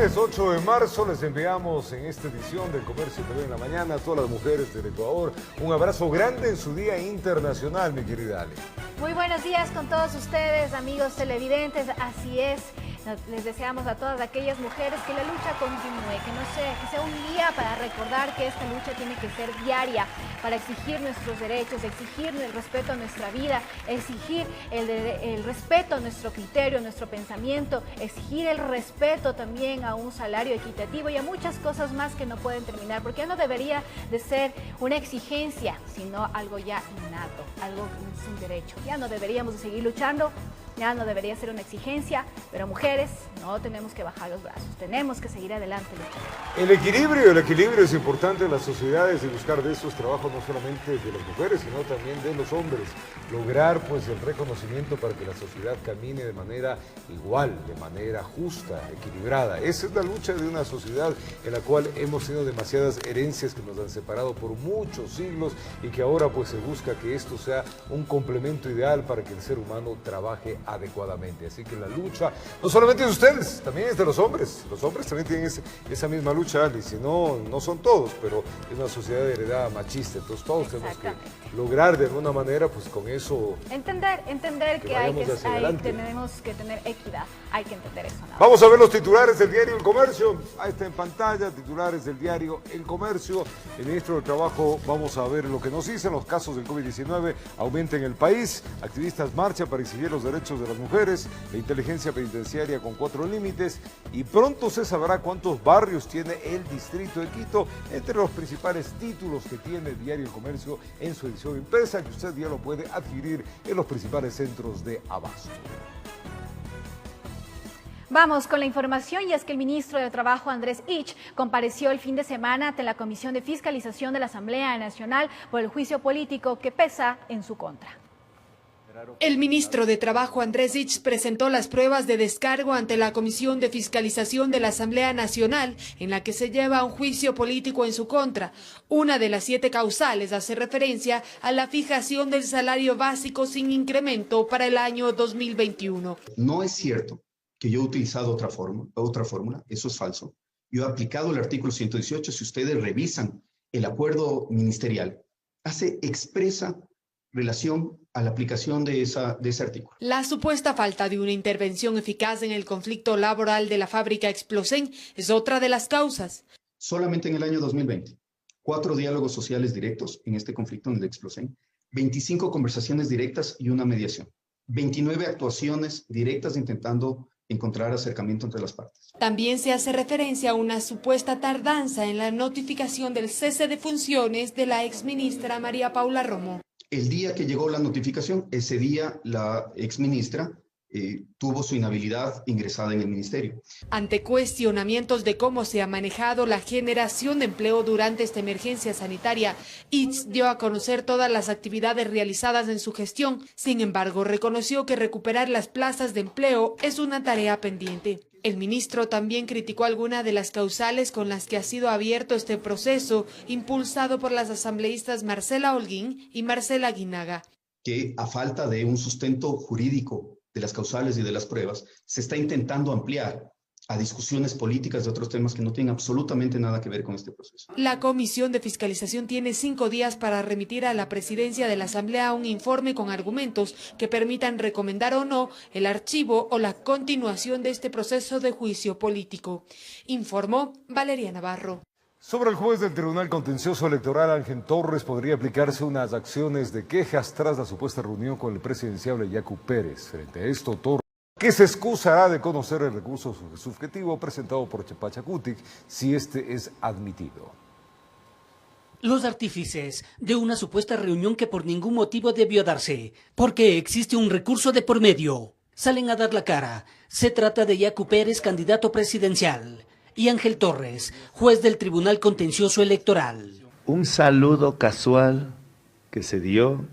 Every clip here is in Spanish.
Lunes 8 de marzo les enviamos en esta edición del Comercio TV en la mañana a todas las mujeres del Ecuador un abrazo grande en su Día Internacional, mi querida Ale. Muy buenos días con todos ustedes, amigos televidentes, así es. Les deseamos a todas aquellas mujeres que la lucha continúe, que sea un día para recordar que esta lucha tiene que ser diaria, para exigir nuestros derechos, exigir el respeto a nuestra vida, exigir el respeto a nuestro criterio, a nuestro pensamiento, exigir el respeto también a un salario equitativo y a muchas cosas más que no pueden terminar, porque ya no debería de ser una exigencia, sino algo ya innato, algo que es un derecho. Ya no deberíamos de seguir luchando. Ya no debería ser una exigencia, pero mujeres no tenemos que bajar los brazos, tenemos que seguir adelante luchando. El equilibrio es importante en las sociedades y buscar de estos trabajos no solamente de las mujeres, sino también de los hombres. Lograr pues el reconocimiento para que la sociedad camine de manera igual, de manera justa, equilibrada. Esa es la lucha de una sociedad en la cual hemos tenido demasiadas herencias que nos han separado por muchos siglos y que ahora pues se busca que esto sea un complemento ideal para que el ser humano trabaje adecuadamente. Así que la lucha no solamente es de ustedes, también es de los hombres. Los hombres también tienen esa misma lucha, Alice. No son todos, pero es una sociedad heredada machista. Entonces todos tenemos que lograr de alguna manera, pues con eso... Entender que tenemos que tener equidad. Hay que entender eso, ¿no? Vamos a ver los titulares del diario El Comercio. Ahí está en pantalla, titulares del diario El Comercio. El ministro del Trabajo, vamos a ver lo que nos dicen. Los casos del COVID-19 aumentan en el país. Activistas marchan para exigir los derechos de las mujeres. La inteligencia penitenciaria con 4 límites. Y pronto se sabrá cuántos barrios tiene el distrito de Quito, entre los principales títulos que tiene el diario El Comercio en su edición impresa, que usted ya lo puede adquirir en los principales centros de abasto. Vamos con la información, y es que el ministro de Trabajo, Andrés Ich, compareció el fin de semana ante la Comisión de Fiscalización de la Asamblea Nacional por el juicio político que pesa en su contra. El ministro de Trabajo, Andrés Ich, presentó las pruebas de descargo ante la Comisión de Fiscalización de la Asamblea Nacional, en la que se lleva un juicio político en su contra. Una de las 7 causales hace referencia a la fijación del salario básico sin incremento para el año 2021. No es cierto que yo he utilizado otra fórmula, eso es falso. Yo he aplicado el artículo 118, si ustedes revisan el acuerdo ministerial, hace expresa relación a la aplicación de ese artículo. La supuesta falta de una intervención eficaz en el conflicto laboral de la fábrica Explosen es otra de las causas. Solamente en el año 2020, 4 diálogos sociales directos en este conflicto en el Explosen, 25 conversaciones directas y una mediación, 29 actuaciones directas intentando encontrar acercamiento entre las partes. También se hace referencia a una supuesta tardanza en la notificación del cese de funciones de la exministra María Paula Romo. El día que llegó la notificación, ese día la exministra tuvo su inhabilidad ingresada en el ministerio. Ante cuestionamientos de cómo se ha manejado la generación de empleo durante esta emergencia sanitaria, ITS dio a conocer todas las actividades realizadas en su gestión. Sin embargo, reconoció que recuperar las plazas de empleo es una tarea pendiente. El ministro también criticó algunas de las causales con las que ha sido abierto este proceso, impulsado por las asambleístas Marcela Holguín y Marcela Guinaga. Que a falta de un sustento jurídico de las causales y de las pruebas, se está intentando ampliar a discusiones políticas de otros temas que no tienen absolutamente nada que ver con este proceso. La Comisión de Fiscalización tiene 5 días para remitir a la presidencia de la Asamblea un informe con argumentos que permitan recomendar o no el archivo o la continuación de este proceso de juicio político. Informó Valeria Navarro. Sobre el juez del Tribunal Contencioso Electoral, Ángel Torres, podría aplicarse unas acciones de quejas tras la supuesta reunión con el presidenciable Yacu Pérez. Frente a esto, Torres, que se excusará de conocer el recurso subjetivo presentado por Pachacutic si este es admitido. Los artífices de una supuesta reunión que por ningún motivo debió darse, porque existe un recurso de por medio, salen a dar la cara. Se trata de Yacu Pérez, candidato presidencial, y Ángel Torres, juez del Tribunal Contencioso Electoral. Un saludo casual que se dio.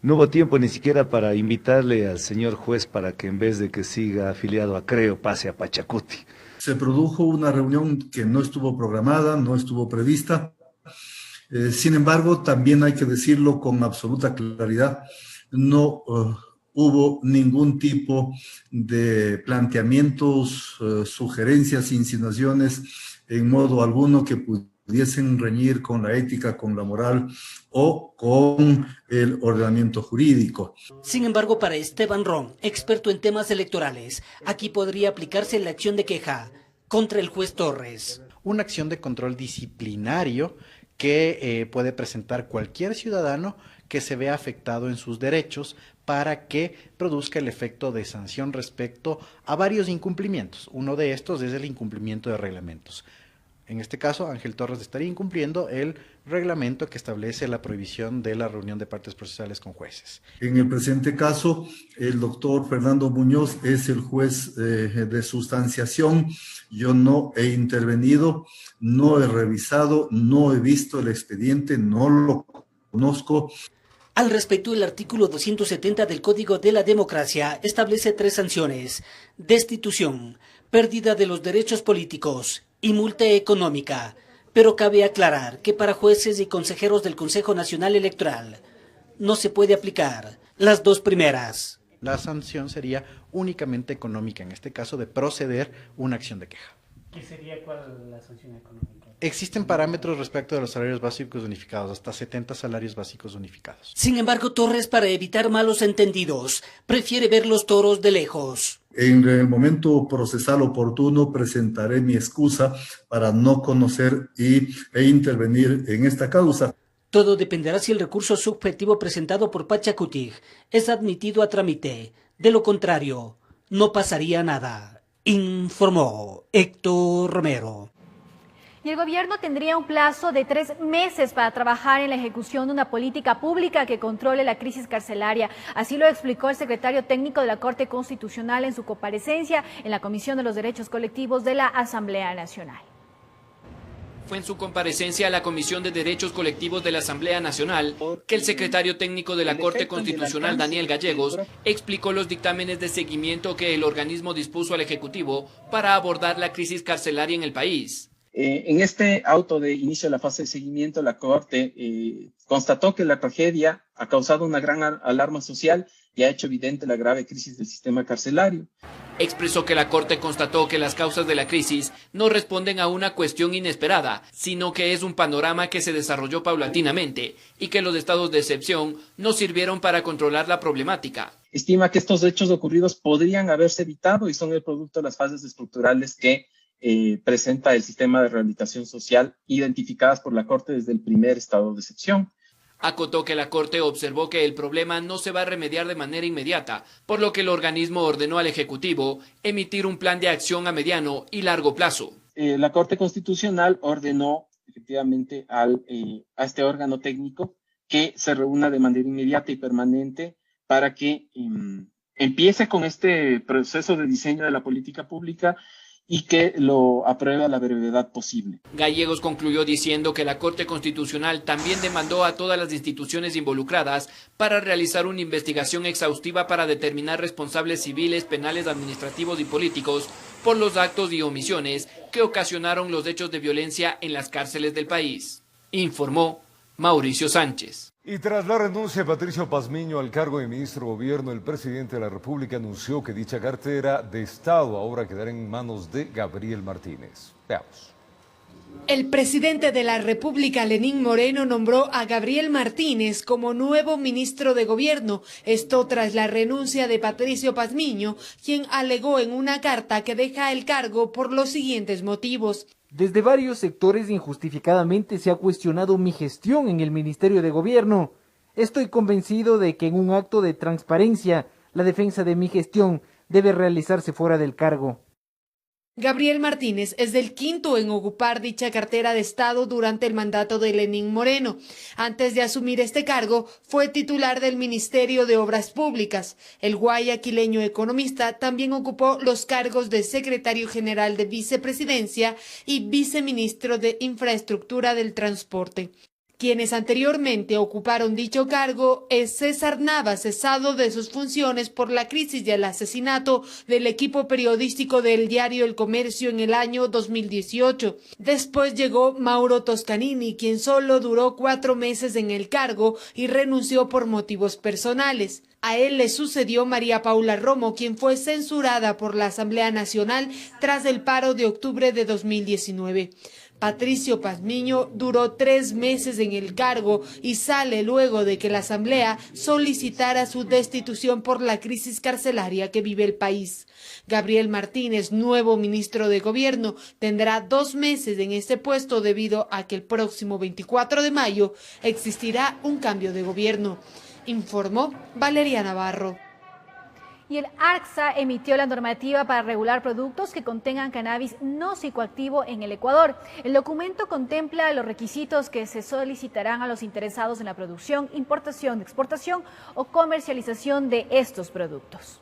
No hubo tiempo ni siquiera para invitarle al señor juez para que en vez de que siga afiliado a Creo pase a Pachacuti. Se produjo una reunión que no estuvo programada, no estuvo prevista. Sin embargo, también hay que decirlo con absoluta claridad, no hubo ningún tipo de planteamientos, sugerencias, insinuaciones en modo alguno que pudiesen reñir con la ética, con la moral o con el ordenamiento jurídico. Sin embargo, para Esteban Ron, experto en temas electorales, aquí podría aplicarse la acción de queja contra el juez Torres. Una acción de control disciplinario que puede presentar cualquier ciudadano que se vea afectado en sus derechos para que produzca el efecto de sanción respecto a varios incumplimientos. Uno de estos es el incumplimiento de reglamentos. En este caso, Ángel Torres estaría incumpliendo el reglamento que establece la prohibición de la reunión de partes procesales con jueces. En el presente caso, el doctor Fernando Muñoz es el juez de sustanciación. Yo no he intervenido, no he revisado, no he visto el expediente, no lo conozco. Al respecto, el artículo 270 del Código de la Democracia establece 3 sanciones: destitución, pérdida de los derechos políticos y multa económica. Pero cabe aclarar que para jueces y consejeros del Consejo Nacional Electoral no se puede aplicar las 2 primeras. La sanción sería únicamente económica, en este caso de proceder una acción de queja. ¿Qué sería cuál la sanción económica? Existen parámetros respecto de los salarios básicos unificados, hasta 70 salarios básicos unificados. Sin embargo, Torres, para evitar malos entendidos, prefiere ver los toros de lejos. En el momento procesal oportuno presentaré mi excusa para no conocer e intervenir en esta causa. Todo dependerá si el recurso subjetivo presentado por Pachacutic es admitido a trámite. De lo contrario, no pasaría nada, informó Héctor Romero. Y el gobierno tendría un plazo de 3 meses para trabajar en la ejecución de una política pública que controle la crisis carcelaria. Así lo explicó el secretario técnico de la Corte Constitucional en su comparecencia en la Comisión de los Derechos Colectivos de la Asamblea Nacional. Fue en su comparecencia a la Comisión de Derechos Colectivos de la Asamblea Nacional que el secretario técnico de la Corte Constitucional, Daniel Gallegos, explicó los dictámenes de seguimiento que el organismo dispuso al Ejecutivo para abordar la crisis carcelaria en el país. En este auto de inicio de la fase de seguimiento, la Corte constató que la tragedia ha causado una gran alarma social y ha hecho evidente la grave crisis del sistema carcelario. Expresó que la Corte constató que las causas de la crisis no responden a una cuestión inesperada, sino que es un panorama que se desarrolló paulatinamente y que los estados de excepción no sirvieron para controlar la problemática. Estima que estos hechos ocurridos podrían haberse evitado y son el producto de las fases estructurales que presenta el sistema de rehabilitación social identificadas por la Corte desde el primer estado de excepción. Acotó que la Corte observó que el problema no se va a remediar de manera inmediata, por lo que el organismo ordenó al Ejecutivo emitir un plan de acción a mediano y largo plazo. La Corte Constitucional ordenó efectivamente a este órgano técnico que se reúna de manera inmediata y permanente para que empiece con este proceso de diseño de la política pública y que lo apruebe a la brevedad posible. Gallegos concluyó diciendo que la Corte Constitucional también demandó a todas las instituciones involucradas para realizar una investigación exhaustiva para determinar responsables civiles, penales, administrativos y políticos por los actos y omisiones que ocasionaron los hechos de violencia en las cárceles del país, informó Mauricio Sánchez. Y tras la renuncia de Patricio Pazmiño al cargo de ministro de Gobierno, el presidente de la República anunció que dicha cartera de Estado ahora quedará en manos de Gabriel Martínez. Veamos. El presidente de la República, Lenín Moreno, nombró a Gabriel Martínez como nuevo ministro de Gobierno. Esto tras la renuncia de Patricio Pazmiño, quien alegó en una carta que deja el cargo por los siguientes motivos. Desde varios sectores injustificadamente se ha cuestionado mi gestión en el Ministerio de Gobierno. Estoy convencido de que en un acto de transparencia, la defensa de mi gestión debe realizarse fuera del cargo. Gabriel Martínez es el quinto en ocupar dicha cartera de Estado durante el mandato de Lenín Moreno. Antes de asumir este cargo, fue titular del Ministerio de Obras Públicas. El guayaquileño economista también ocupó los cargos de secretario general de Vicepresidencia y viceministro de Infraestructura del Transporte. Quienes anteriormente ocuparon dicho cargo es César Navas, cesado de sus funciones por la crisis y el asesinato del equipo periodístico del diario El Comercio en el año 2018. Después llegó Mauro Toscanini, quien solo duró 4 meses en el cargo y renunció por motivos personales. A él le sucedió María Paula Romo, quien fue censurada por la Asamblea Nacional tras el paro de octubre de 2019. Patricio Pazmiño duró 3 meses en el cargo y sale luego de que la Asamblea solicitara su destitución por la crisis carcelaria que vive el país. Gabriel Martínez, nuevo ministro de Gobierno, tendrá 2 meses en este puesto debido a que el próximo 24 de mayo existirá un cambio de gobierno, informó Valeria Navarro. Y el ARCSA emitió la normativa para regular productos que contengan cannabis no psicoactivo en el Ecuador. El documento contempla los requisitos que se solicitarán a los interesados en la producción, importación, exportación o comercialización de estos productos.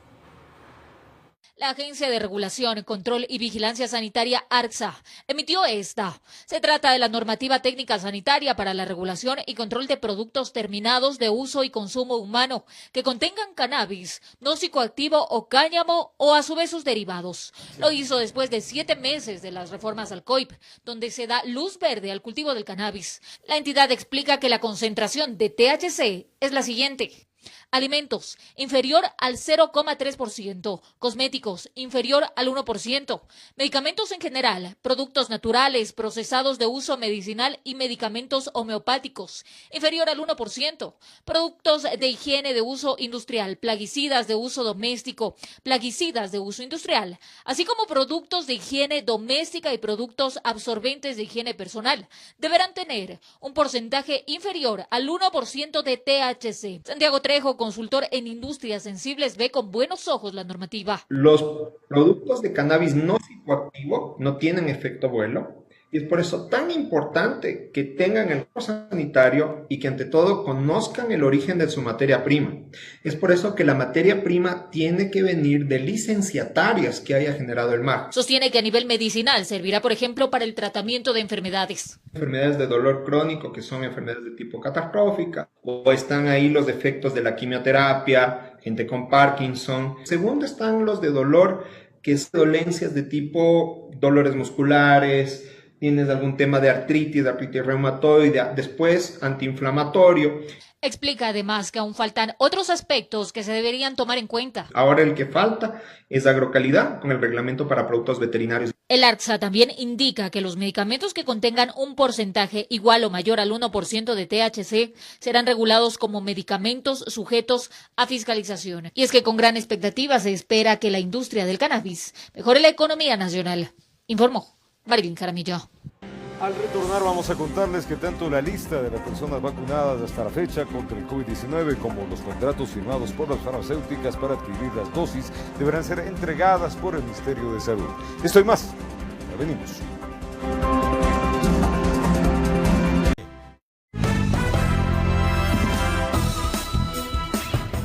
La Agencia de Regulación, Control y Vigilancia Sanitaria, ARCSA, emitió esta. Se trata de la normativa técnica sanitaria para la regulación y control de productos terminados de uso y consumo humano que contengan cannabis, no psicoactivo o cáñamo o a su vez sus derivados. Lo hizo después de 7 meses de las reformas al COIP, donde se da luz verde al cultivo del cannabis. La entidad explica que la concentración de THC es la siguiente. Alimentos, inferior al 0,3%. Cosméticos, inferior al 1%. Medicamentos en general, productos naturales, procesados de uso medicinal y medicamentos homeopáticos, inferior al 1%. Productos de higiene de uso industrial, plaguicidas de uso doméstico, plaguicidas de uso industrial, así como productos de higiene doméstica y productos absorbentes de higiene personal, deberán tener un porcentaje inferior al 1% de THC. Santiago Trejo, consultor en industrias sensibles, ve con buenos ojos la normativa. Los productos de cannabis no psicoactivo no tienen efecto vuelo y es por eso tan importante que tengan el control sanitario y que ante todo conozcan el origen de su materia prima. Es por eso que la materia prima tiene que venir de licenciatarias que haya generado el MAG. Sostiene que a nivel medicinal servirá, por ejemplo, para el tratamiento de enfermedades. Enfermedades de dolor crónico, que son enfermedades de tipo catastrófica, o están ahí los efectos de la quimioterapia, gente con Parkinson. Segundo están los de dolor, que es dolencias de tipo dolores musculares, tienes algún tema de artritis reumatoide, después antiinflamatorio. Explica además que aún faltan otros aspectos que se deberían tomar en cuenta. Ahora el que falta es agrocalidad con el reglamento para productos veterinarios. El ARCSA también indica que los medicamentos que contengan un porcentaje igual o mayor al 1% de THC serán regulados como medicamentos sujetos a fiscalización. Y es que con gran expectativa se espera que la industria del cannabis mejore la economía nacional, informó Marilyn Jaramillo. Al retornar vamos a contarles que tanto la lista de las personas vacunadas hasta la fecha contra el COVID-19 como los contratos firmados por las farmacéuticas para adquirir las dosis deberán ser entregadas por el Ministerio de Salud. Esto y más. Ya venimos.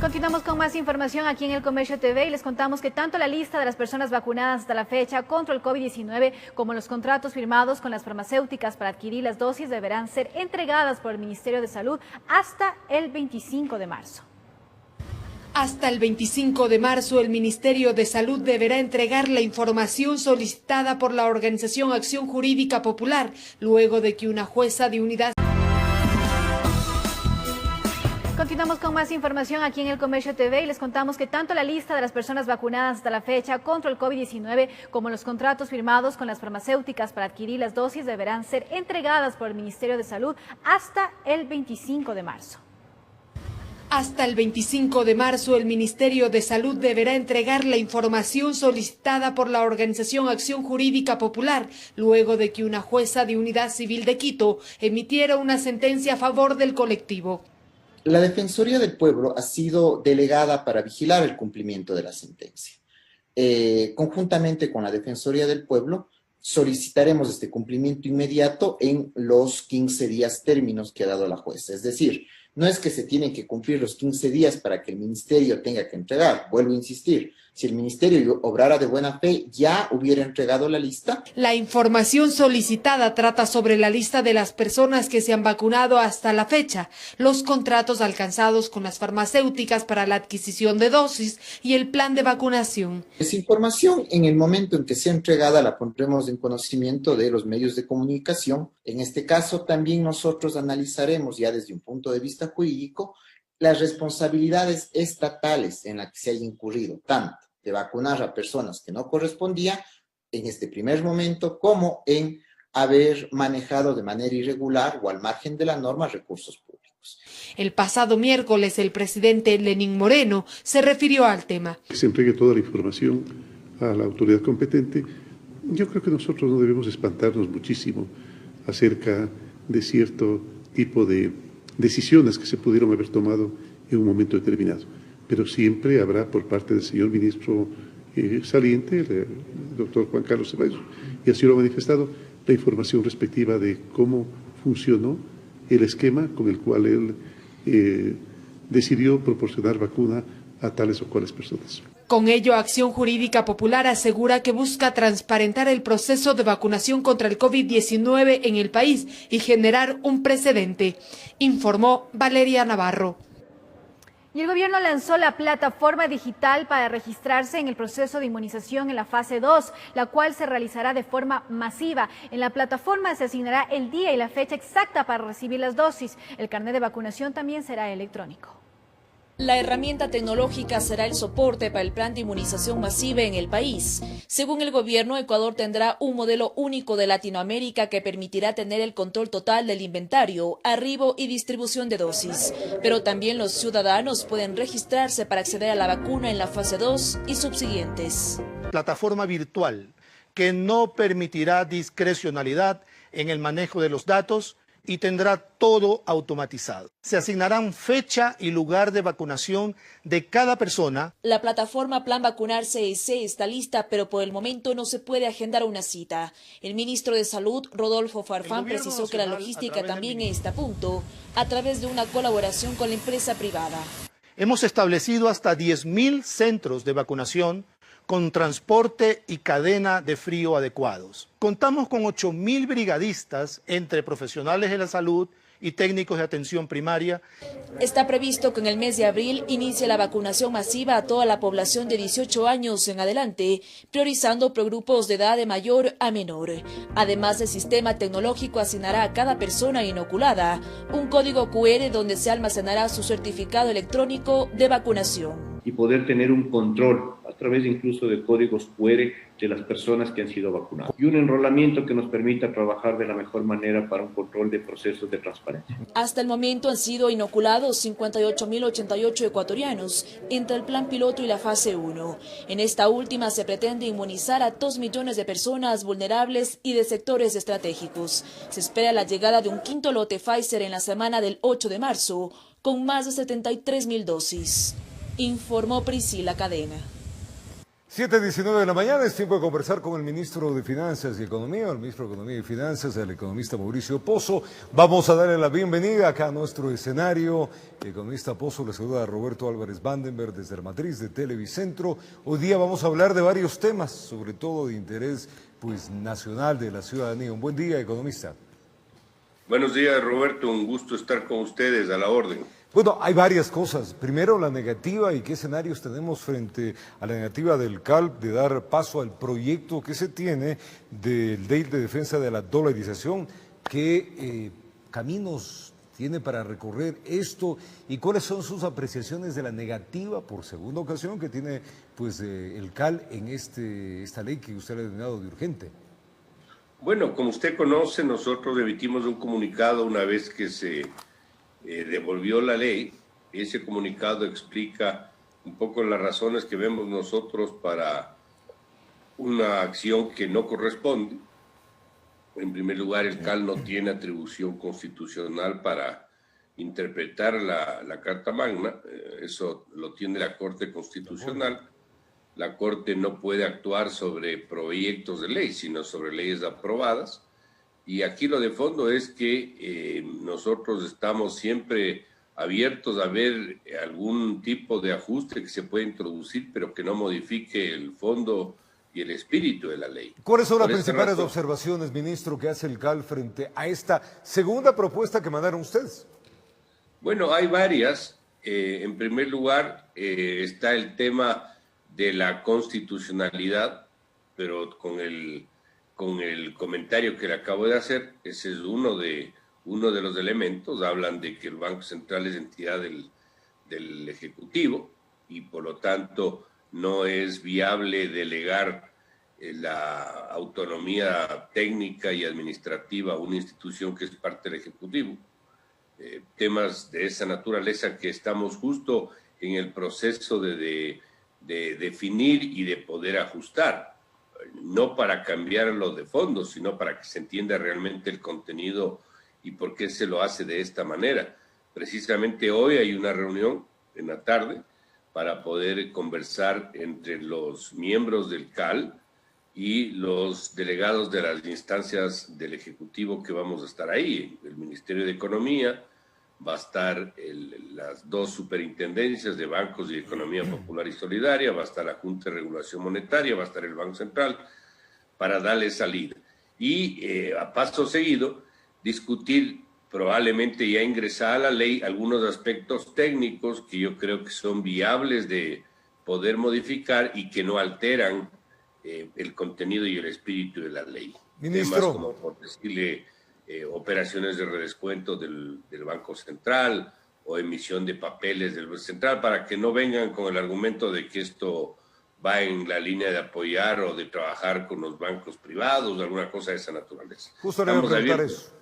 Continuamos con más información aquí en El Comercio TV y les contamos que tanto la lista de las personas vacunadas hasta la fecha contra el COVID-19 como los contratos firmados con las farmacéuticas para adquirir las dosis deberán ser entregadas por el Ministerio de Salud hasta el 25 de marzo. Hasta el 25 de marzo, el Ministerio de Salud deberá entregar la información solicitada por la organización Acción Jurídica Popular, luego de que una jueza de unidad... Continuamos con más información aquí en El Comercio TV y les contamos que tanto la lista de las personas vacunadas hasta la fecha contra el COVID-19 como los contratos firmados con las farmacéuticas para adquirir las dosis deberán ser entregadas por el Ministerio de Salud hasta el 25 de marzo. Hasta el 25 de marzo, el Ministerio de Salud deberá entregar la información solicitada por la organización Acción Jurídica Popular, luego de que una jueza de Unidad Civil de Quito emitiera una sentencia a favor del colectivo. La Defensoría del Pueblo ha sido delegada para vigilar el cumplimiento de la sentencia. Conjuntamente con la Defensoría del Pueblo, solicitaremos este cumplimiento inmediato en los 15 días términos que ha dado la jueza. Es decir, no es que se tienen que cumplir los 15 días para que el Ministerio tenga que entregar. Vuelvo a insistir, si el Ministerio obrara de buena fe, ya hubiera entregado la lista. La información solicitada trata sobre la lista de las personas que se han vacunado hasta la fecha, los contratos alcanzados con las farmacéuticas para la adquisición de dosis y el plan de vacunación. Esa información, en el momento en que sea entregada, la pondremos en conocimiento de los medios de comunicación. En este caso, también nosotros analizaremos ya desde un punto de vista jurídico las responsabilidades estatales en las que se haya incurrido, tanto de vacunar a personas que no correspondía en este primer momento, como en haber manejado de manera irregular o al margen de la norma recursos públicos. El pasado miércoles, el presidente Lenín Moreno se refirió al tema. Se entregue toda la información a la autoridad competente. Yo creo que nosotros no debemos espantarnos muchísimo acerca de cierto tipo de decisiones que se pudieron haber tomado en un momento determinado. Pero siempre habrá por parte del señor ministro saliente, el doctor Juan Carlos Ceballos, y así lo ha manifestado, la información respectiva de cómo funcionó el esquema con el cual él decidió proporcionar vacuna a tales o cuales personas. Con ello, Acción Jurídica Popular asegura que busca transparentar el proceso de vacunación contra el COVID-19 en el país y generar un precedente, informó Valeria Navarro. Y el gobierno lanzó la plataforma digital para registrarse en el proceso de inmunización en la fase 2, la cual se realizará de forma masiva. En la plataforma se asignará el día y la fecha exacta para recibir las dosis. El carnet de vacunación también será electrónico. La herramienta tecnológica será el soporte para el plan de inmunización masiva en el país. Según el gobierno, Ecuador tendrá un modelo único de Latinoamérica que permitirá tener el control total del inventario, arribo y distribución de dosis. Pero también los ciudadanos pueden registrarse para acceder a la vacuna en la fase 2 y subsiguientes. Plataforma virtual que no permitirá discrecionalidad en el manejo de los datos y tendrá todo automatizado. Se asignarán fecha y lugar de vacunación de cada persona. La plataforma Plan Vacunar CEC está lista, pero por el momento no se puede agendar una cita. El ministro de Salud, Rodolfo Farfán, precisó que la logística también está a punto, a través de una colaboración con la empresa privada. Hemos establecido hasta 10.000 centros de vacunación con transporte y cadena de frío adecuados. Contamos con 8.000 brigadistas entre profesionales de la salud y técnicos de atención primaria. Está previsto que en el mes de abril inicie la vacunación masiva a toda la población de 18 años en adelante, priorizando por grupos de edad de mayor a menor. Además, el sistema tecnológico asignará a cada persona inoculada un código QR donde se almacenará su certificado electrónico de vacunación. Y poder tener un control a través incluso de códigos QR de las personas que han sido vacunadas. Y un enrolamiento que nos permita trabajar de la mejor manera para un control de procesos de transparencia. Hasta el momento han sido inoculados 58.088 ecuatorianos entre el plan piloto y la fase 1. En esta última se pretende inmunizar a 2 millones de personas vulnerables y de sectores estratégicos. Se espera la llegada de un quinto lote Pfizer en la semana del 8 de marzo, con más de 73.000 dosis. Informó Priscila Cadena. 7:19 de la mañana, es tiempo de conversar con el ministro de Finanzas y Economía, el ministro de Economía y Finanzas, el economista Mauricio Pozo. Vamos a darle la bienvenida acá a nuestro escenario. El economista Pozo le saluda a Roberto Álvarez Vandenberg desde la matriz de Televicentro. Hoy día vamos a hablar de varios temas, sobre todo de interés nacional de la ciudadanía. Un buen día, economista. Buenos días, Roberto. Un gusto estar con ustedes, a la orden. Bueno, hay varias cosas. Primero, la negativa y qué escenarios tenemos frente a la negativa del CALP de dar paso al proyecto que se tiene del Ley de Defensa de la Dolarización. ¿Qué caminos tiene para recorrer esto y cuáles son sus apreciaciones de la negativa por segunda ocasión que tiene el CAL en esta ley que usted le ha denominado de urgente? Bueno, como usted conoce, nosotros emitimos un comunicado una vez que se devolvió la ley. Ese comunicado explica un poco las razones que vemos nosotros para una acción que no corresponde. En primer lugar, el CAL no tiene atribución constitucional para interpretar la Carta Magna, eso lo tiene la Corte Constitucional. La Corte no puede actuar sobre proyectos de ley, sino sobre leyes aprobadas. Y aquí lo de fondo es que nosotros estamos siempre abiertos a ver algún tipo de ajuste que se puede introducir, pero que no modifique el fondo y el espíritu de la ley. ¿Cuáles son las principales observaciones, ministro, que hace el CAL frente a esta segunda propuesta que mandaron ustedes? Bueno, hay varias. En primer lugar, está el tema de la constitucionalidad, pero con el comentario que le acabo de hacer, ese es uno de los elementos. Hablan de que el Banco Central es entidad del Ejecutivo y por lo tanto no es viable delegar la autonomía técnica y administrativa a una institución que es parte del Ejecutivo. Temas de esa naturaleza que estamos justo en el proceso de definir y de poder ajustar, no para cambiarlo de fondo, sino para que se entienda realmente el contenido y por qué se lo hace de esta manera. Precisamente hoy hay una reunión en la tarde para poder conversar entre los miembros del CAL y los delegados de las instancias del Ejecutivo que vamos a estar ahí. El Ministerio de Economía, va a estar las dos superintendencias de bancos y economía popular y solidaria, va a estar la Junta de Regulación Monetaria, va a estar el Banco Central, para darle salida. Y a paso seguido, discutir probablemente ya ingresar a la ley algunos aspectos técnicos que yo creo que son viables de poder modificar y que no alteran el contenido y el espíritu de la ley. Ministro. Temas como, por decirle, operaciones de redescuento del Banco Central o emisión de papeles del Banco Central, para que no vengan con el argumento de que esto va en la línea de apoyar o de trabajar con los bancos privados, alguna cosa de esa naturaleza. Justo le voy a preguntar eso.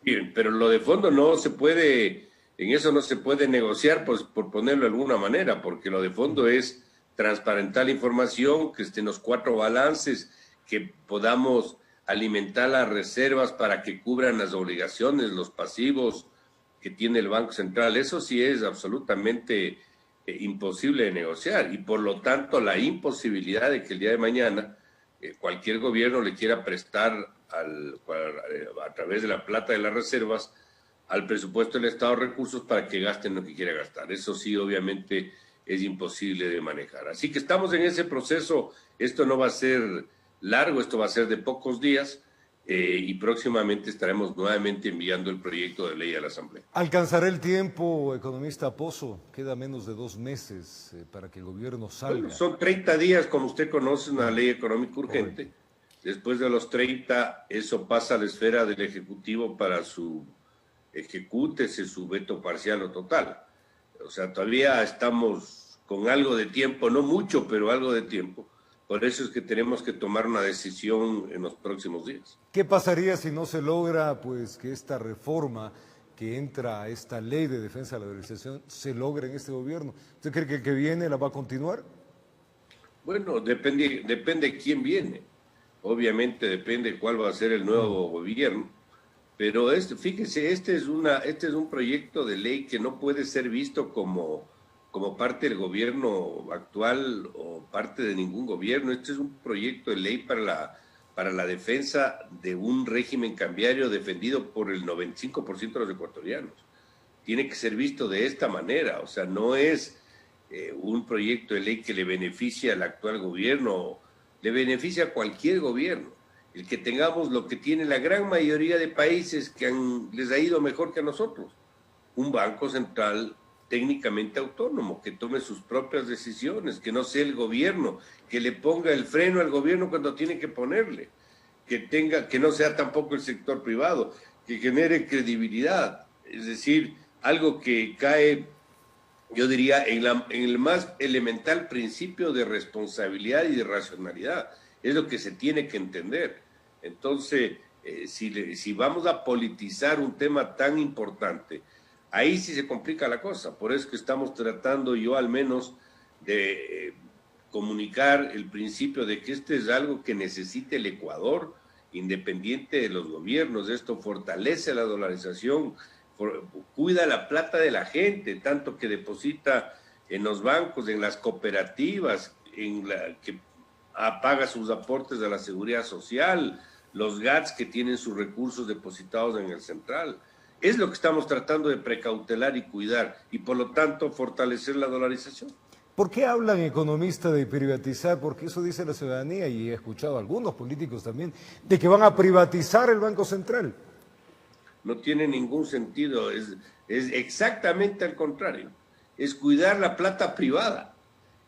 Bien, pero lo de fondo no se puede, en eso no se puede negociar, pues, por ponerlo de alguna manera, porque lo de fondo es transparentar la información, que estén los 4 balances, que podamos alimentar las reservas para que cubran las obligaciones, los pasivos que tiene el Banco Central. Eso sí es absolutamente imposible de negociar, y por lo tanto la imposibilidad de que el día de mañana cualquier gobierno le quiera prestar a través de la plata de las reservas al presupuesto del Estado recursos para que gasten lo que quiera gastar. Eso sí, obviamente, es imposible de manejar. Así que estamos en ese proceso. Esto no va a ser largo, esto va a ser de pocos días, y próximamente estaremos nuevamente enviando el proyecto de ley a la Asamblea. ¿Alcanzará el tiempo, economista Pozo? Queda menos de 2 meses para que el gobierno salga. Bueno, son 30 días, como usted conoce, una ley económica urgente. Correcto. Después de los 30, eso pasa a la esfera del Ejecutivo para su ejecútese, su veto parcial o total. O sea, todavía estamos con algo de tiempo, no mucho, pero algo de tiempo. Por eso es que tenemos que tomar una decisión en los próximos días. ¿Qué pasaría si no se logra, pues, que esta reforma que entra a esta ley de defensa de la dolarización se logre en este gobierno? ¿Usted cree que el que viene la va a continuar? Bueno, depende quién viene. Obviamente depende cuál va a ser el nuevo gobierno. Pero fíjese, este es un proyecto de ley que no puede ser visto como parte del gobierno actual o parte de ningún gobierno. Este es un proyecto de ley para la defensa de un régimen cambiario defendido por el 95% de los ecuatorianos. Tiene que ser visto de esta manera. O sea, no es un proyecto de ley que le beneficie al actual gobierno, le beneficia a cualquier gobierno. El que tengamos lo que tiene la gran mayoría de países que les ha ido mejor que a nosotros, un banco central técnicamente autónomo, que tome sus propias decisiones, que no sea el gobierno, que le ponga el freno al gobierno cuando tiene que ponerle, que no sea tampoco el sector privado, que genere credibilidad, es decir, algo que cae, yo diría, en el más elemental principio de responsabilidad y de racionalidad. Es lo que se tiene que entender. Entonces, si vamos a politizar un tema tan importante, ahí sí se complica la cosa. Por eso que estamos tratando, yo al menos, de comunicar el principio de que este es algo que necesita el Ecuador, independiente de los gobiernos. Esto fortalece la dolarización, cuida la plata de la gente, tanto que deposita en los bancos, en las cooperativas, que paga sus aportes a la seguridad social, los GATS que tienen sus recursos depositados en el central. Es lo que estamos tratando de precautelar y cuidar, y por lo tanto fortalecer la dolarización. ¿Por qué hablan economistas de privatizar? Porque eso dice la ciudadanía, y he escuchado a algunos políticos también, de que van a privatizar el Banco Central. No tiene ningún sentido, es exactamente al contrario. Es cuidar la plata privada,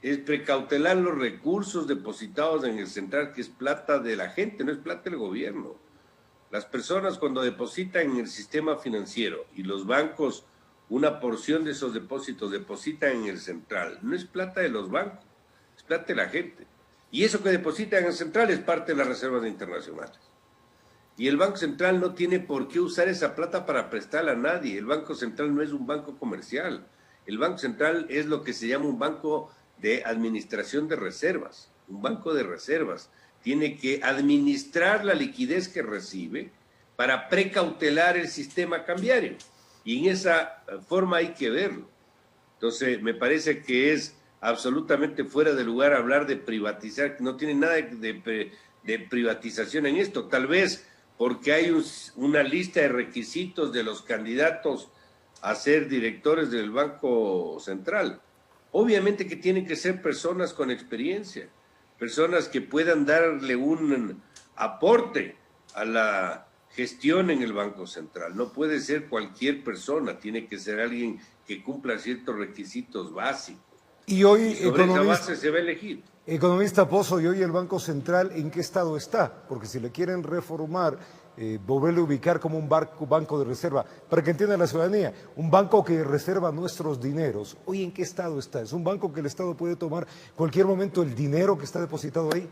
es precautelar los recursos depositados en el central, que es plata de la gente, no es plata del gobierno. Las personas, cuando depositan en el sistema financiero y los bancos una porción de esos depósitos depositan en el central. No es plata de los bancos, es plata de la gente. Y eso que depositan en el central es parte de las reservas internacionales. Y el Banco Central no tiene por qué usar esa plata para prestarla a nadie. El Banco Central no es un banco comercial. El Banco Central es lo que se llama un banco de administración de reservas. Un banco de reservas. Tiene que administrar la liquidez que recibe para precautelar el sistema cambiario. Y en esa forma hay que verlo. Entonces, me parece que es absolutamente fuera de lugar hablar de privatizar. No tiene nada de privatización en esto. Tal vez porque hay una lista de requisitos de los candidatos a ser directores del Banco Central. Obviamente que tienen que ser personas con experiencia, personas que puedan darle un aporte a la gestión en el Banco Central. No puede ser cualquier persona, tiene que ser alguien que cumpla ciertos requisitos básicos. Y hoy, sobre esa base se va a elegir. Economista Pozo, ¿y hoy el Banco Central en qué estado está? Porque si le quieren reformar, volverle a ubicar como un banco de reserva, para que entienda la ciudadanía, un banco que reserva nuestros dineros, ¿hoy en qué estado está? ¿Es un banco que el Estado puede tomar cualquier momento el dinero que está depositado ahí?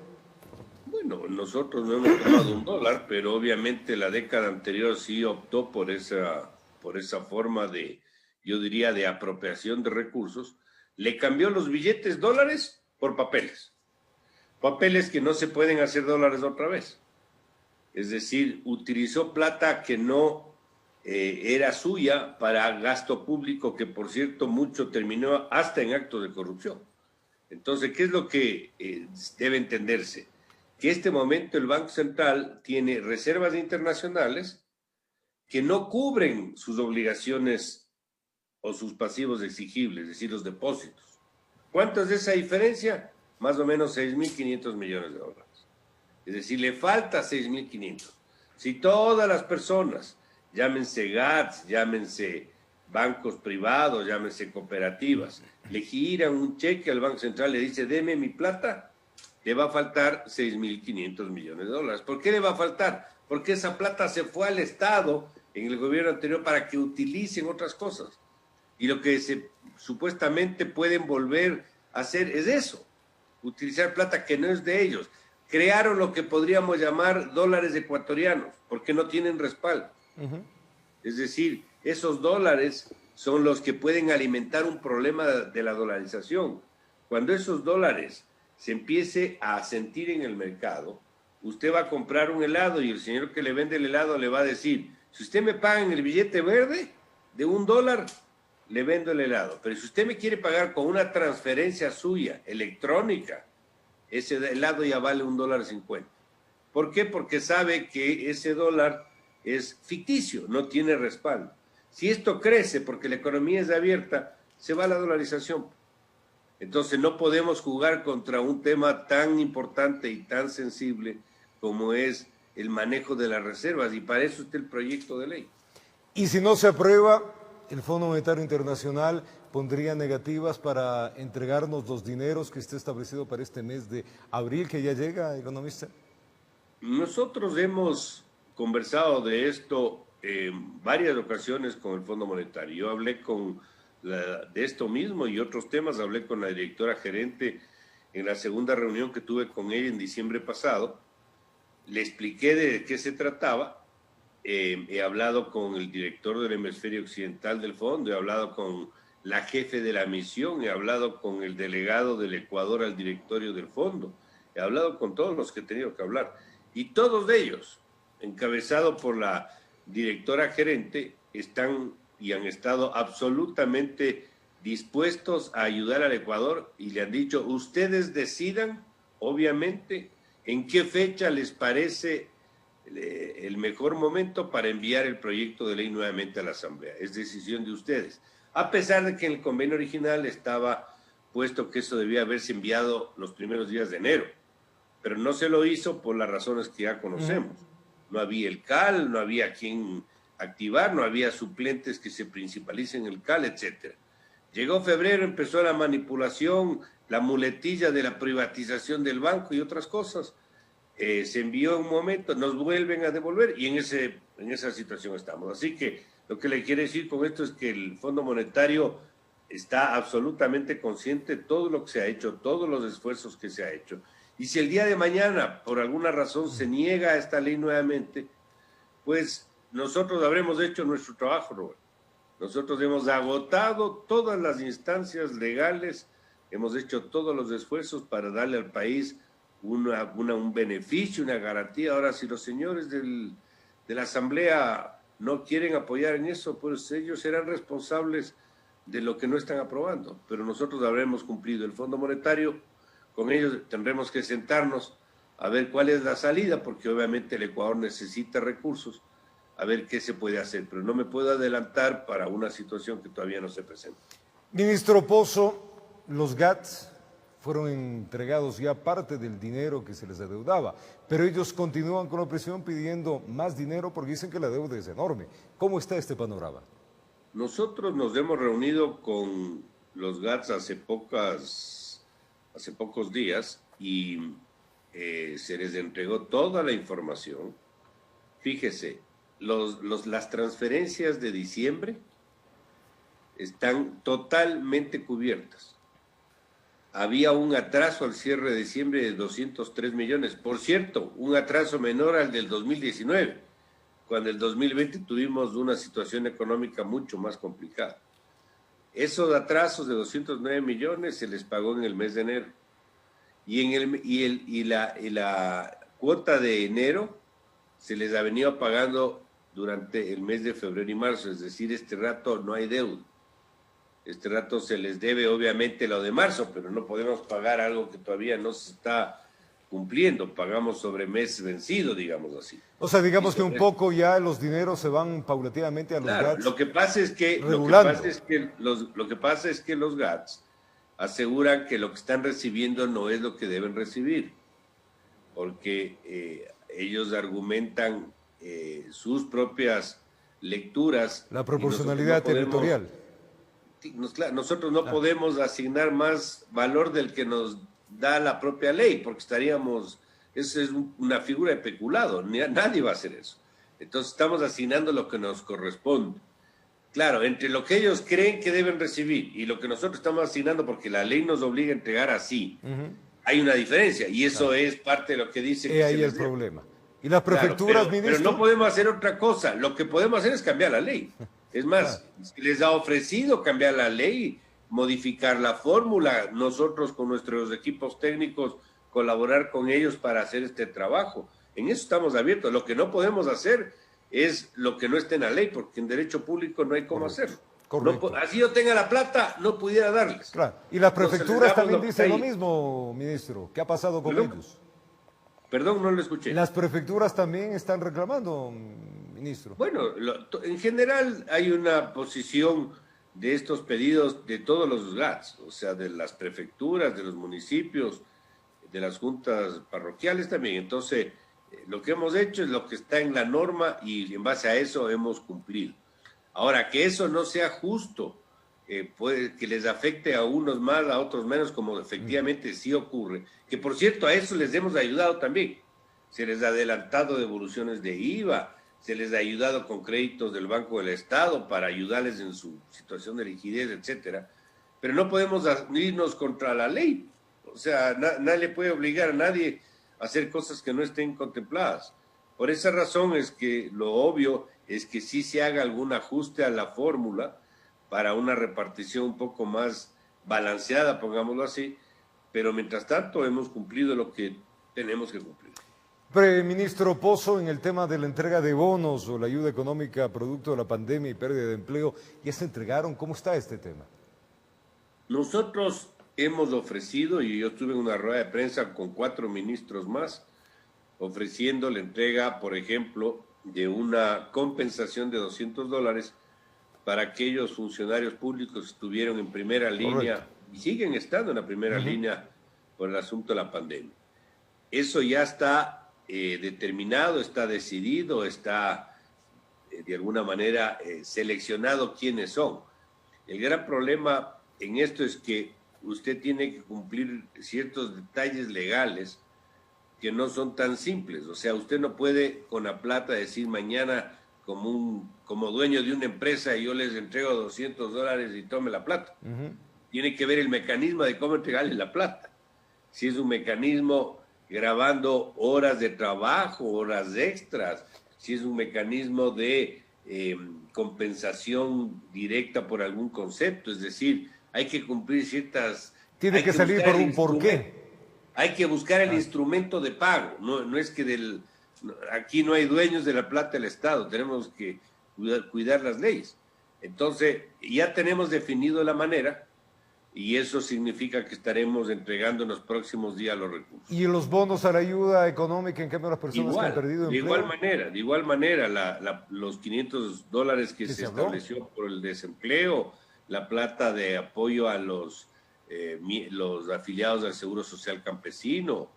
Bueno, nosotros no hemos tomado $1, pero obviamente la década anterior sí optó por esa forma de, yo diría, de apropiación de recursos. Le cambió los billetes dólares por papeles. Papeles que no se pueden hacer dólares otra vez. Es decir, utilizó plata que no era suya para gasto público, que por cierto mucho terminó hasta en actos de corrupción. Entonces, ¿qué es lo que debe entenderse? Que en este momento el Banco Central tiene reservas internacionales que no cubren sus obligaciones o sus pasivos exigibles, es decir, los depósitos. ¿Cuánto es esa diferencia? Más o menos 6.500 millones de dólares. Es decir, le falta 6.500. Si todas las personas, llámense GATS, llámense bancos privados, llámense cooperativas, le giran un cheque al Banco Central, le dice, deme mi plata, le va a faltar 6.500 millones de dólares. ¿Por qué le va a faltar? Porque esa plata se fue al Estado en el gobierno anterior para que utilicen otras cosas. Y lo que supuestamente pueden volver a hacer es eso, utilizar plata que no es de ellos. Crearon lo que podríamos llamar dólares ecuatorianos, porque no tienen respaldo. Es decir, esos dólares son los que pueden alimentar un problema de la dolarización. Cuando esos dólares se empiece a sentir en el mercado, usted va a comprar un helado y el señor que le vende el helado le va a decir, si usted me paga en el billete verde de $1, le vendo el helado. Pero si usted me quiere pagar con una transferencia suya, electrónica, ese helado ya vale $1.50. ¿Por qué? Porque sabe que ese dólar es ficticio, no tiene respaldo. Si esto crece porque la economía es abierta, se va a la dolarización. Entonces no podemos jugar contra un tema tan importante y tan sensible como es el manejo de las reservas, y para eso está el proyecto de ley. Y si no se aprueba, el Fondo Monetario Internacional pondría negativas para entregarnos los dineros que está establecido para este mes de abril, que ya llega, economista. Nosotros hemos conversado de esto en varias ocasiones con el Fondo Monetario. Yo hablé de esto mismo y otros temas, hablé con la directora gerente en la segunda reunión que tuve con ella en diciembre pasado. Le expliqué de qué se trataba. He hablado con el director del hemisferio occidental del fondo, he hablado con la jefe de la misión, he hablado con el delegado del Ecuador al directorio del fondo, he hablado con todos los que he tenido que hablar. Y todos ellos, encabezados por la directora gerente, están y han estado absolutamente dispuestos a ayudar al Ecuador y le han dicho, ustedes decidan, obviamente, en qué fecha les parece el mejor momento para enviar el proyecto de ley nuevamente a la Asamblea. Es decisión de ustedes. A pesar de que en el convenio original estaba puesto que eso debía haberse enviado los primeros días de enero, pero no se lo hizo por las razones que ya conocemos. No había el CAL, no había quien activar, no había suplentes que se principalicen en el CAL, etc. Llegó febrero, empezó la manipulación, la muletilla de la privatización del banco y otras cosas. se envió en un momento, nos vuelven a devolver y en esa situación estamos. Así que lo que le quiero decir con esto es que el Fondo Monetario está absolutamente consciente de todo lo que se ha hecho, todos los esfuerzos que se ha hecho. Y si el día de mañana, por alguna razón, se niega a esta ley nuevamente, pues nosotros habremos hecho nuestro trabajo, Robert. Nosotros hemos agotado todas las instancias legales, hemos hecho todos los esfuerzos para darle al país un beneficio, una garantía. Ahora, si los señores de la Asamblea no quieren apoyar en eso, pues ellos serán responsables de lo que no están aprobando. Pero nosotros habremos cumplido el Fondo Monetario, con ellos tendremos que sentarnos a ver cuál es la salida, porque obviamente el Ecuador necesita recursos, a ver qué se puede hacer. Pero no me puedo adelantar para una situación que todavía no se presenta. Ministro Pozo, los GATS fueron entregados ya parte del dinero que se les adeudaba, pero ellos continúan con la presión pidiendo más dinero porque dicen que la deuda es enorme. ¿Cómo está este panorama? Nosotros nos hemos reunido con los GATS hace pocos días y se les entregó toda la información. Fíjese, las transferencias de diciembre están totalmente cubiertas. Había un atraso al cierre de diciembre de 203 millones. Por cierto, un atraso menor al del 2019, cuando el 2020 tuvimos una situación económica mucho más complicada. Esos atrasos de 209 millones se les pagó en el mes de enero. Y la cuota de enero se les ha venido pagando durante el mes de febrero y marzo. Es decir, este rato no hay deuda. Este rato se les debe obviamente lo de marzo, pero no podemos pagar algo que todavía no se está cumpliendo. Pagamos sobre mes vencido, digamos así. O sea, digamos que un poco ya los dineros se van paulatinamente a los GATS. Lo que pasa es que los GATS aseguran que lo que están recibiendo no es lo que deben recibir, porque ellos argumentan sus propias lecturas. La proporcionalidad territorial. Nosotros no podemos asignar más valor del que nos da la propia ley, porque eso es una figura de peculado, nadie va a hacer eso. Entonces estamos asignando lo que nos corresponde. Claro, entre lo que ellos creen que deben recibir y lo que nosotros estamos asignando, porque la ley nos obliga a entregar así, hay una diferencia, y eso es parte de lo que dice que ahí el problema. Y las prefecturas, ministro. Pero no podemos hacer otra cosa, lo que podemos hacer es cambiar la ley. Es más, les ha ofrecido cambiar la ley, modificar la fórmula, nosotros con nuestros equipos técnicos colaborar con ellos para hacer este trabajo. En eso estamos abiertos. Lo que no podemos hacer es lo que no esté en la ley, porque en derecho público no hay cómo hacerlo. No, así yo tenga la plata, no pudiera darles. Claro. Y las prefecturas también dicen lo mismo, ministro. ¿Qué ha pasado con ellos? Perdón, no lo escuché. Las prefecturas también están reclamando, ministro. Bueno, en general hay una posición de estos pedidos de todos los GATS, o sea, de las prefecturas, de los municipios, de las juntas parroquiales también. Entonces, lo que hemos hecho es lo que está en la norma y en base a eso hemos cumplido. Ahora, que eso no sea justo, puede que les afecte a unos más, a otros menos, como efectivamente sí ocurre. Que por cierto, a eso les hemos ayudado también. Se les ha adelantado devoluciones de IVA, se les ha ayudado con créditos del Banco del Estado para ayudarles en su situación de liquidez, etcétera. Pero no podemos irnos contra la ley. O sea, nadie puede obligar a nadie a hacer cosas que no estén contempladas. Por esa razón es que lo obvio es que sí se haga algún ajuste a la fórmula para una repartición un poco más balanceada, pongámoslo así, pero mientras tanto hemos cumplido lo que tenemos que cumplir. Ministro Pozo, en el tema de la entrega de bonos o la ayuda económica producto de la pandemia y pérdida de empleo, ¿ya se entregaron? ¿Cómo está este tema? Nosotros hemos ofrecido, y yo estuve en una rueda de prensa con 4 ministros más, ofreciendo la entrega, por ejemplo, de una compensación de $200 para aquellos funcionarios públicos que estuvieron en primera línea y siguen estando en la primera línea por el asunto de la pandemia. Eso ya está determinado, está decidido, está de alguna manera seleccionado quiénes son. El gran problema en esto es que usted tiene que cumplir ciertos detalles legales que no son tan simples. O sea, usted no puede con la plata decir mañana como dueño de una empresa yo les entrego $200 y tome la plata. Tiene que ver el mecanismo de cómo entregarle la plata. Si es un mecanismo grabando horas de trabajo, horas extras, si es un mecanismo de compensación directa por algún concepto, es decir, hay que cumplir ciertas... Tiene que salir por un porqué. Hay que buscar el instrumento de pago, no es que aquí no hay dueños de la plata del Estado, tenemos que cuidar las leyes. Entonces, ya tenemos definido la manera, y eso significa que estaremos entregando en los próximos días los recursos. ¿Y los bonos a la ayuda económica en cambio a las personas que han perdido empleo? De igual manera, los $500 que se estableció por el desempleo, la plata de apoyo a los afiliados al Seguro Social Campesino,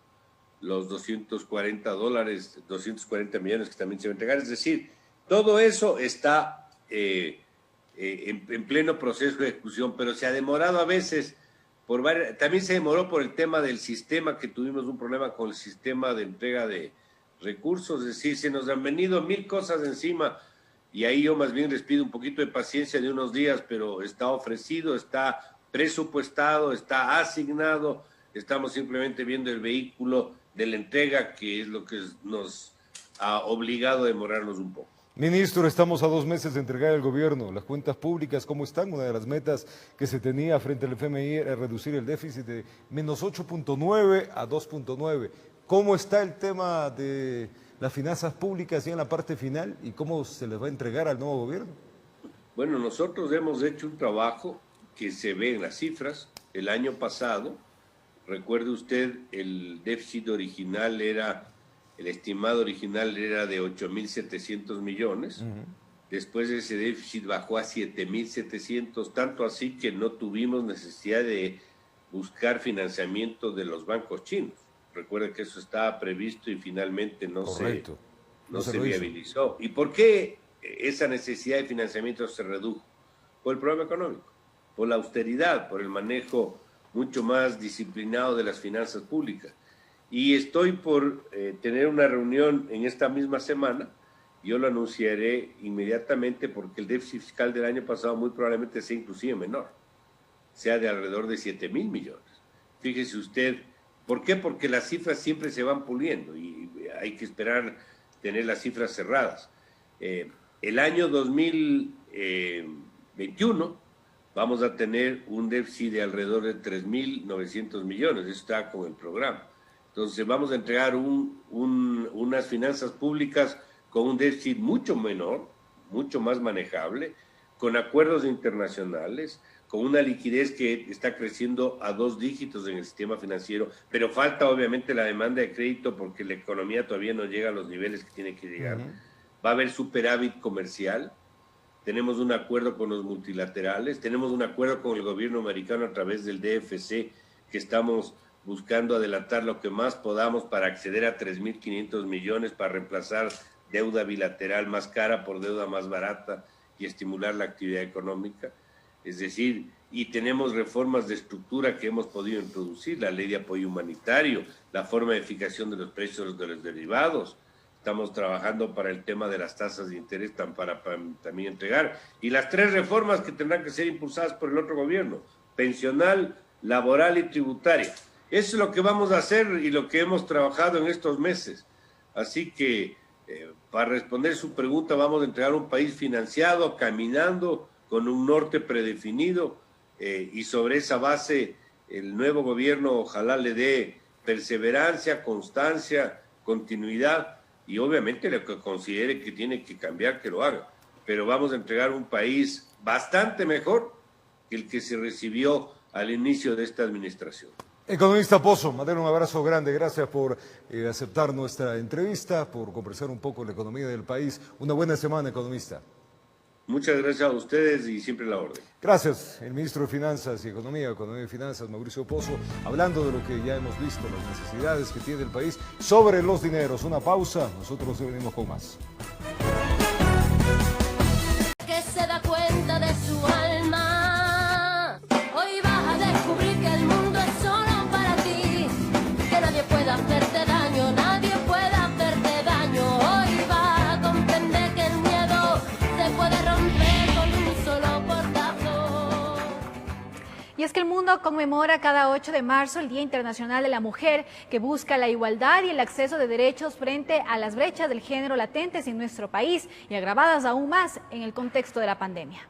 los $240 millones que también se van a entregar. Es decir, todo eso está en pleno proceso de ejecución, pero se ha demorado a veces, también se demoró por el tema del sistema, que tuvimos un problema con el sistema de entrega de recursos, es decir, se nos han venido 1000 cosas encima, y ahí yo más bien les pido un poquito de paciencia de unos días, pero está ofrecido, está presupuestado, está asignado, estamos simplemente viendo el vehículo de la entrega, que es lo que nos ha obligado a demorarnos un poco. Ministro, estamos a 2 meses de entregar el gobierno. Las cuentas públicas, ¿cómo están? Una de las metas que se tenía frente al FMI era reducir el déficit de menos 8.9 a 2.9. ¿Cómo está el tema de las finanzas públicas ya en la parte final y cómo se les va a entregar al nuevo gobierno? Bueno, nosotros hemos hecho un trabajo que se ve en las cifras. El año pasado, recuerde usted, el déficit original el estimado original era de 8.700 millones. Después ese déficit bajó a 7.700, tanto así que no tuvimos necesidad de buscar financiamiento de los bancos chinos. Recuerde que eso estaba previsto y finalmente no se viabilizó. ¿Y por qué esa necesidad de financiamiento se redujo? Por el problema económico, por la austeridad, por el manejo mucho más disciplinado de las finanzas públicas. Y estoy por tener una reunión en esta misma semana. Yo lo anunciaré inmediatamente porque el déficit fiscal del año pasado muy probablemente sea inclusive menor, sea de alrededor de 7.000 millones. Fíjese usted, ¿por qué? Porque las cifras siempre se van puliendo y hay que esperar tener las cifras cerradas. El año 2021 vamos a tener un déficit de alrededor de 3.900 millones, eso está con el programa. Entonces vamos a entregar unas finanzas públicas con un déficit mucho menor, mucho más manejable, con acuerdos internacionales, con una liquidez que está creciendo a 2 dígitos en el sistema financiero, pero falta obviamente la demanda de crédito porque la economía todavía no llega a los niveles que tiene que llegar. Va a haber superávit comercial, tenemos un acuerdo con los multilaterales, tenemos un acuerdo con el gobierno americano a través del DFC, que estamos buscando adelantar lo que más podamos para acceder a 3.500 millones para reemplazar deuda bilateral más cara por deuda más barata y estimular la actividad económica. Es decir, y tenemos reformas de estructura que hemos podido introducir, la ley de apoyo humanitario, la forma de fijación de los precios de los derivados. Estamos trabajando para el tema de las tasas de interés para también entregar. Y las 3 reformas que tendrán que ser impulsadas por el otro gobierno, pensional, laboral y tributaria. Eso es lo que vamos a hacer y lo que hemos trabajado en estos meses. Así que, para responder su pregunta, vamos a entregar un país financiado, caminando, con un norte predefinido, y sobre esa base el nuevo gobierno ojalá le dé perseverancia, constancia, continuidad, y obviamente lo que considere que tiene que cambiar, que lo haga. Pero vamos a entregar un país bastante mejor que el que se recibió al inicio de esta administración. Economista Pozo, Madero, un abrazo grande. Gracias por aceptar nuestra entrevista, por conversar un poco la economía del país. Una buena semana, economista. Muchas gracias a ustedes y siempre la orden. Gracias. El ministro de Finanzas y Economía y Finanzas, Mauricio Pozo, hablando de lo que ya hemos visto, las necesidades que tiene el país sobre los dineros. Una pausa, nosotros venimos con más. Que se da cuenta de su alma, hoy vas a descubrir que el mundo es solo para ti, que nadie puede hacerte daño. mundo conmemora cada 8 de marzo el Día Internacional de la Mujer, que busca la igualdad y el acceso de derechos frente a las brechas del género latentes en nuestro país y agravadas aún más en el contexto de la pandemia.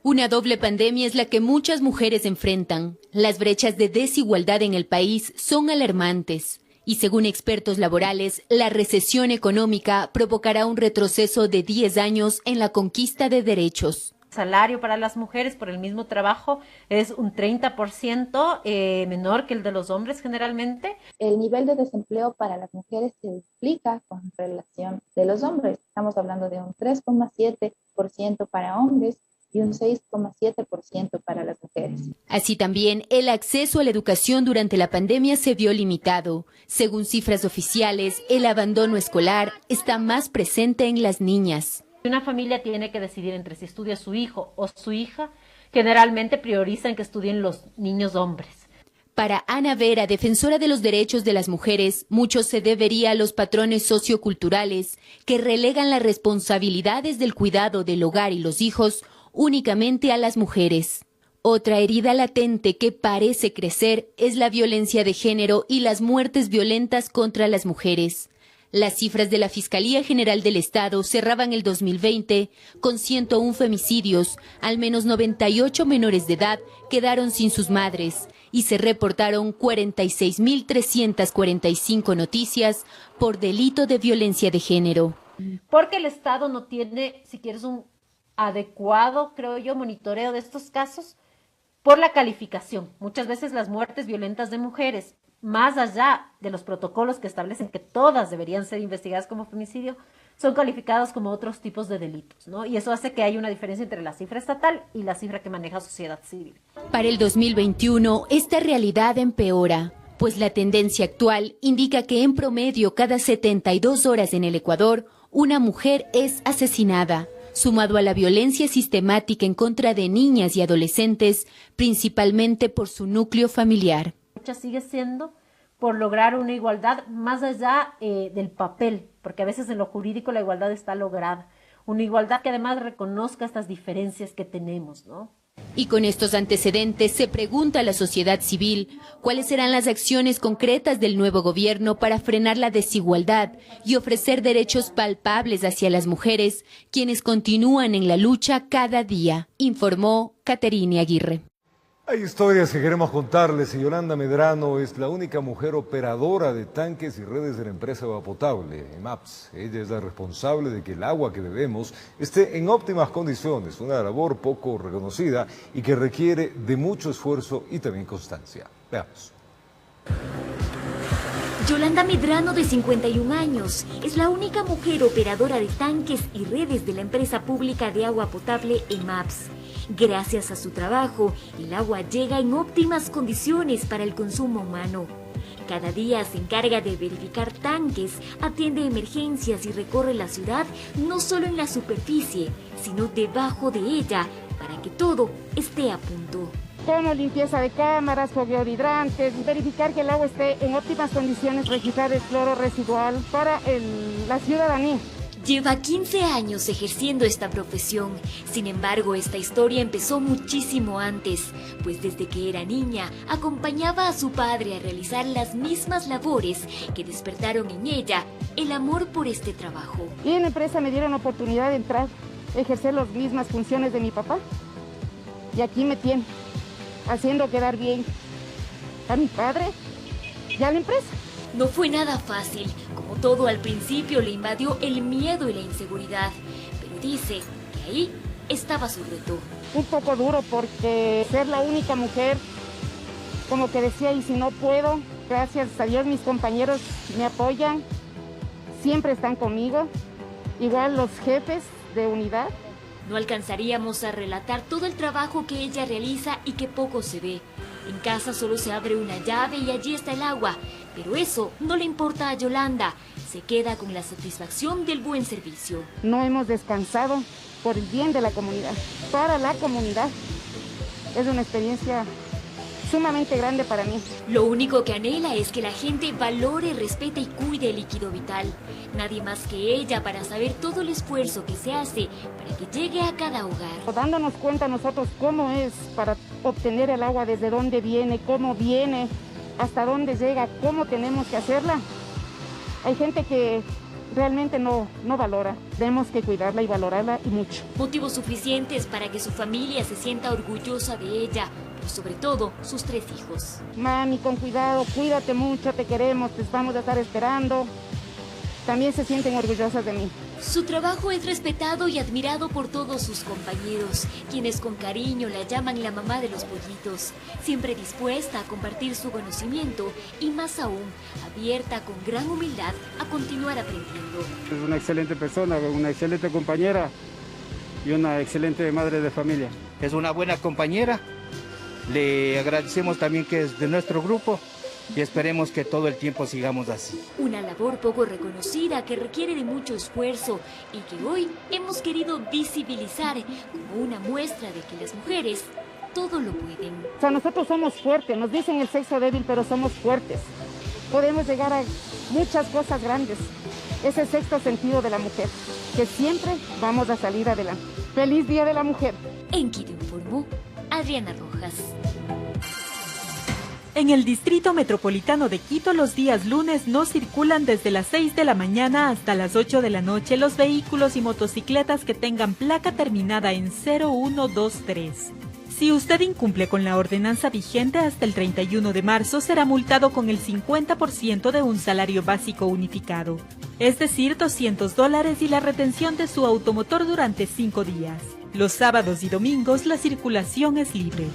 Una doble pandemia es la que muchas mujeres enfrentan. Las brechas de desigualdad en el país son alarmantes. Y según expertos laborales, la recesión económica provocará un retroceso de 10 años en la conquista de derechos. El salario para las mujeres por el mismo trabajo es un 30% menor que el de los hombres generalmente. El nivel de desempleo para las mujeres se duplica con relación de los hombres. Estamos hablando de un 3,7% para hombres y un 6,7% para las mujeres. Así también, el acceso a la educación durante la pandemia se vio limitado. Según cifras oficiales, el abandono escolar está más presente en las niñas. Una familia tiene que decidir entre si estudia su hijo o su hija, generalmente priorizan que estudien los niños hombres. Para Ana Vera, defensora de los derechos de las mujeres, mucho se debería a los patrones socioculturales que relegan las responsabilidades del cuidado del hogar y los hijos únicamente a las mujeres. Otra herida latente que parece crecer es la violencia de género y las muertes violentas contra las mujeres. Las cifras de la Fiscalía General del Estado cerraban el 2020 con 101 femicidios, al menos 98 menores de edad quedaron sin sus madres y se reportaron 46.345 noticias por delito de violencia de género. Porque el Estado no tiene, si quieres, un adecuado, creo yo, monitoreo de estos casos por la calificación. Muchas veces las muertes violentas de mujeres, más allá de los protocolos que establecen que todas deberían ser investigadas como femicidio, son calificadas como otros tipos de delitos, ¿no? Y eso hace que haya una diferencia entre la cifra estatal y la cifra que maneja sociedad civil. Para el 2021, esta realidad empeora, pues la tendencia actual indica que en promedio cada 72 horas en el Ecuador, una mujer es asesinada. Sumado a la violencia sistemática en contra de niñas y adolescentes, principalmente por su núcleo familiar. Mucha sigue siendo por lograr una igualdad más allá del papel, porque a veces en lo jurídico la igualdad está lograda. Una igualdad que además reconozca estas diferencias que tenemos, ¿no? Y con estos antecedentes se pregunta a la sociedad civil cuáles serán las acciones concretas del nuevo gobierno para frenar la desigualdad y ofrecer derechos palpables hacia las mujeres, quienes continúan en la lucha cada día, informó Caterine Aguirre. Hay historias que queremos contarles y Yolanda Medrano es la única mujer operadora de tanques y redes de la empresa de agua potable, EMAPS. Ella es la responsable de que el agua que bebemos esté en óptimas condiciones, una labor poco reconocida y que requiere de mucho esfuerzo y también constancia. Veamos. Yolanda Medrano, de 51 años, es la única mujer operadora de tanques y redes de la empresa pública de agua potable EMAPS. Gracias a su trabajo, el agua llega en óptimas condiciones para el consumo humano. Cada día se encarga de verificar tanques, atiende emergencias y recorre la ciudad no solo en la superficie, sino debajo de ella, para que todo esté a punto. Como limpieza de cámaras, fogueo de hidrantes, verificar que el agua esté en óptimas condiciones, registrar el cloro residual para la ciudadanía. Lleva 15 años ejerciendo esta profesión. Sin embargo, esta historia empezó muchísimo antes, pues desde que era niña acompañaba a su padre a realizar las mismas labores que despertaron en ella el amor por este trabajo. Y en la empresa me dieron la oportunidad de entrar, ejercer las mismas funciones de mi papá. Y aquí me tiene, haciendo quedar bien a mi padre y a la empresa. No fue nada fácil, como todo al principio le invadió el miedo y la inseguridad, pero dice que ahí estaba su reto. Un poco duro porque ser la única mujer, como que decía, y si no puedo, gracias a Dios mis compañeros me apoyan, siempre están conmigo, igual los jefes de unidad. No alcanzaríamos a relatar todo el trabajo que ella realiza y que poco se ve. En casa solo se abre una llave y allí está el agua, pero eso no le importa a Yolanda. Se queda con la satisfacción del buen servicio. No hemos descansado por el bien de la comunidad, para la comunidad. Es una experiencia sumamente grande para mí. Lo único que anhela es que la gente valore, respete y cuide el líquido vital. Nadie más que ella para saber todo el esfuerzo que se hace para que llegue a cada hogar. Dándonos cuenta nosotros cómo es para obtener el agua, desde dónde viene, cómo viene, hasta dónde llega, cómo tenemos que hacerla. Hay gente que realmente no valora. Tenemos que cuidarla y valorarla y mucho. Motivos suficientes para que su familia se sienta orgullosa de ella, pero sobre todo sus 3 hijos. Mami, con cuidado, cuídate mucho, te queremos, te vamos a estar esperando. También se sienten orgullosas de mí. Su trabajo es respetado y admirado por todos sus compañeros, quienes con cariño la llaman la mamá de los pollitos, siempre dispuesta a compartir su conocimiento y más aún, abierta con gran humildad a continuar aprendiendo. Es una excelente persona, una excelente compañera y una excelente madre de familia. Es una buena compañera, le agradecemos también que es de nuestro grupo. Y esperemos que todo el tiempo sigamos así. Una labor poco reconocida que requiere de mucho esfuerzo y que hoy hemos querido visibilizar como una muestra de que las mujeres todo lo pueden. O sea, nosotros somos fuertes, nos dicen el sexo débil, pero somos fuertes. Podemos llegar a muchas cosas grandes. Es el sexto sentido de la mujer, que siempre vamos a salir adelante. ¡Feliz Día de la Mujer! En Quito informó Adriana Rojas. En el Distrito Metropolitano de Quito, los días lunes no circulan desde las 6 de la mañana hasta las 8 de la noche los vehículos y motocicletas que tengan placa terminada en 0123. Si usted incumple con la ordenanza vigente hasta el 31 de marzo, será multado con el 50% de un salario básico unificado, es decir, $200 y la retención de su automotor durante 5 días. Los sábados y domingos la circulación es libre.